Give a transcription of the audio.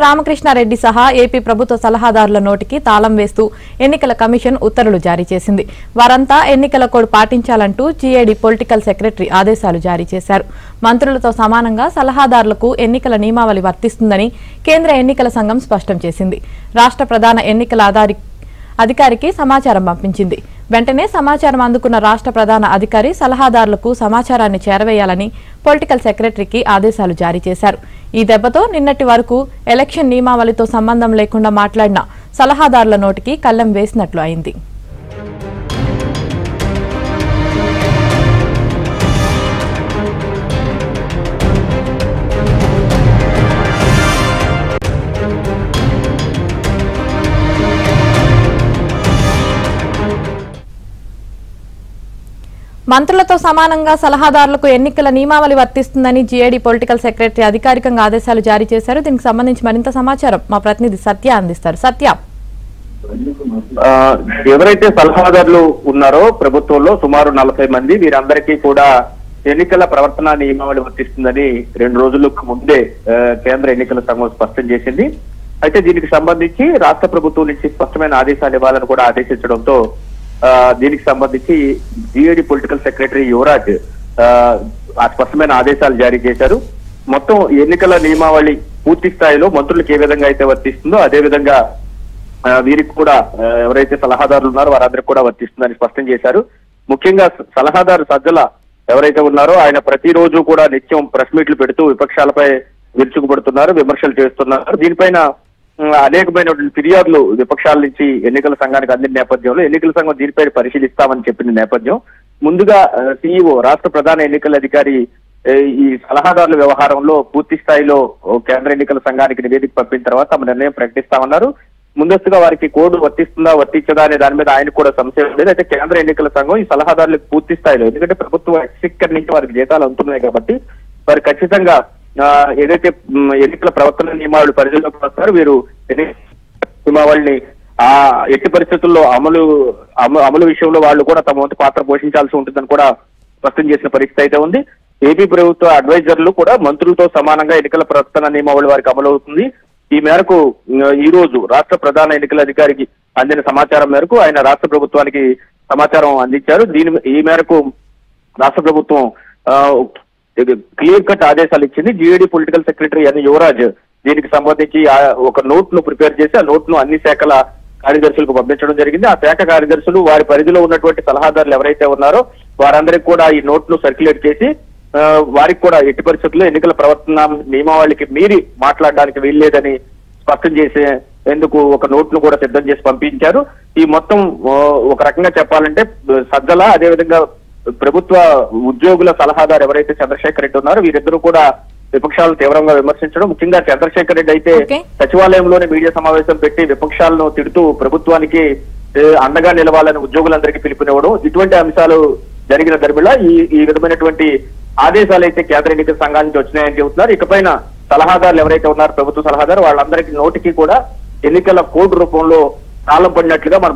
రామకృష్ణారెడ్డి సహా ఏపీ ప్రభుత్వ సలహాదారుల నోటికి తాళం వేస్తూ ఎన్నికల కమిషన్ ఉత్తర్వులు జారీ చేసింది. వారంతా ఎన్నికల కోడ్ పాటించాలంటూ జీఏడీ పొలిటికల్ సెక్రటరీ ఆదేశాలు జారీ చేశారు. మంత్రులతో సమానంగా సలహాదారులకు ఎన్నికల నియమావళి వర్తిస్తుందని కేంద్ర ఎన్నికల సంఘం స్పష్టం చేసింది. రాష్ట్ర ప్రధాన ఎన్నికల అధికారికి సమాచారం పంపించింది. వెంటనే సమాచారం అందుకున్న రాష్ట్ర ప్రధాన అధికారి సలహాదారులకు సమాచారాన్ని చేరవేయాలని పొలిటికల్ సెక్రటరీకి ఆదేశాలు జారీ చేశారు. ఈ దెబ్బతో నిన్నటి వరకు ఎలక్షన్ నియమావళితో సంబంధం లేకుండా మాట్లాడిన సలహాదారుల నోటికి కళ్లెం వేసినట్లు అయింది. మంత్రులతో సమానంగా సలహాదారులకు ఎన్నికల నియమావళి వర్తిస్తుందని జీఏడీ పొలిటికల్ సెక్రటరీ అధికారికంగా ఆదేశాలు జారీ చేశారు. దీనికి సంబంధించి మరింత సమాచారం మా ప్రతినిధి సత్య అందిస్తారు. సత్య, ఎవరైతే సలహాదారులు ఉన్నారో ప్రభుత్వంలో సుమారు 40 మంది, వీరందరికీ కూడా ఎన్నికల ప్రవర్తన నియమావళి వర్తిస్తుందని 2 రోజులకు ముందే కేంద్ర ఎన్నికల సంఘం స్పష్టం చేసింది. అయితే దీనికి సంబంధించి రాష్ట్ర ప్రభుత్వం నుంచి స్పష్టమైన ఆదేశాలు ఇవ్వాలని కూడా ఆదేశించడంతో దీనికి సంబంధించి జీఏడీ పొలిటికల్ సెక్రటరీ యువరాజ్ స్పష్టమైన ఆదేశాలు జారీ చేశారు. మొత్తం ఎన్నికల నియమావళి పూర్తి స్థాయిలో మంత్రులకు ఏ విధంగా అయితే వర్తిస్తుందో అదే విధంగా వీరికి కూడా ఎవరైతే సలహాదారులు ఉన్నారో వారందరికీ కూడా వర్తిస్తుందని స్పష్టం చేశారు. ముఖ్యంగా సలహాదారు సజ్జల ఎవరైతే ఉన్నారో ఆయన ప్రతిరోజు కూడా నిత్యం ప్రెస్ మీట్లు పెడుతూ విపక్షాలపై విరుచుకుపడుతున్నారు, విమర్శలు చేస్తున్నారు. దీనిపైన అనేకమైనటువంటి ఫిర్యాదులు విపక్షాల నుంచి ఎన్నికల సంఘానికి అందిన నేపథ్యంలో ఎన్నికల సంఘం దీనిపై పరిశీలిస్తామని చెప్పిన నేపథ్యం ముందుగా సీఈఓ రాష్ట్ర ప్రధాన ఎన్నికల అధికారి ఈ సలహాదారుల వ్యవహారంలో పూర్తి స్థాయిలో కేంద్ర ఎన్నికల సంఘానికి నివేదిక పంపిన తర్వాత తమ నిర్ణయం ప్రకటిస్తామన్నారు. ముందస్తుగా వారికి కోడ్ వర్తిస్తుందా వర్తించదా అనే దాని మీద ఆయన కూడా సంశయం లేదు. అయితే కేంద్ర ఎన్నికల సంఘం ఈ సలహాదారులకు పూర్తి స్థాయిలో, ఎందుకంటే ప్రభుత్వం ఎక్సిక్కర్ నుంచి వారికి జీతాలు అందుతున్నాయి కాబట్టి వారు ఖచ్చితంగా ఏదైతే ఎన్నికల ప్రవర్తన నియమావళి పరిధిలోకి వస్తారు, వీరు నియమావళిని ఎట్టి పరిస్థితుల్లో అమలు విషయంలో వాళ్ళు కూడా తమ వంతు పాత్ర పోషించాల్సి ఉంటుందని కూడా స్పష్టం చేసిన పరిస్థితి అయితే ఉంది. ఏపీ ప్రభుత్వ అడ్వైజర్లు కూడా మంత్రులతో సమానంగా ఎన్నికల ప్రవర్తన నియమావళి వారికి అమలు అవుతుంది. ఈ మేరకు ఈ రోజు రాష్ట్ర ప్రధాన ఎన్నికల అధికారికి అందిన సమాచారం మేరకు ఆయన రాష్ట్ర ప్రభుత్వానికి సమాచారం అందించారు. ఈ మేరకు రాష్ట్ర ప్రభుత్వం క్లియర్ కట్ ఆదేశాలు ఇచ్చింది. జీఏడీ పొలిటికల్ సెక్రటరీ అని యువరాజ్ దీనికి సంబంధించి ఒక నోట్ ను ప్రిపేర్ చేసి ఆ నోట్ ను అన్ని శాఖల కార్యదర్శులకు పంపించడం జరిగింది. ఆ శాఖ కార్యదర్శులు వారి పరిధిలో ఉన్నటువంటి సలహాదారులు ఎవరైతే ఉన్నారో వారందరికీ కూడా ఈ నోట్ ను సర్క్యులేట్ చేసి వారికి కూడా ఎట్టి పరిస్థితుల్లో ఎన్నికల ప్రవర్తన నియమావళికి మీరి మాట్లాడడానికి వీల్లేదని స్పష్టం చేసే ఎందుకు ఒక నోట్ ను కూడా సిద్ధం చేసి పంపించారు. ఈ మొత్తం ఒక రకంగా చెప్పాలంటే సజ్జల అదేవిధంగా ప్రభుత్వ ఉద్యోగుల సలహాదారు ఎవరైతే చంద్రశేఖర్ రెడ్డి ఉన్నారో వీరిద్దరూ కూడా విపక్షాలను తీవ్రంగా విమర్శించడం, ముఖ్యంగా చంద్రశేఖర్ రెడ్డి అయితే సచివాలయంలోనే మీడియా సమావేశం పెట్టి విపక్షాలను తిడుతూ ప్రభుత్వానికి అండగా నిలవాలని ఉద్యోగులందరికీ పిలుపునివ్వడం, ఇటువంటి అంశాలు జరిగిన దర్మిళ ఈ విధమైనటువంటి ఆదేశాలు అయితే కేంద్ర ఎన్నికల సంఘాల నుంచి వచ్చినాయని చెబుతున్నారు. ఇకపైన సలహాదారులు ఎవరైతే ఉన్నారో ప్రభుత్వ సలహాదారు వాళ్ళందరికీ నోటికి కూడా ఎన్నికల కోడ్ రూపంలో తాళం పడినట్లుగా మన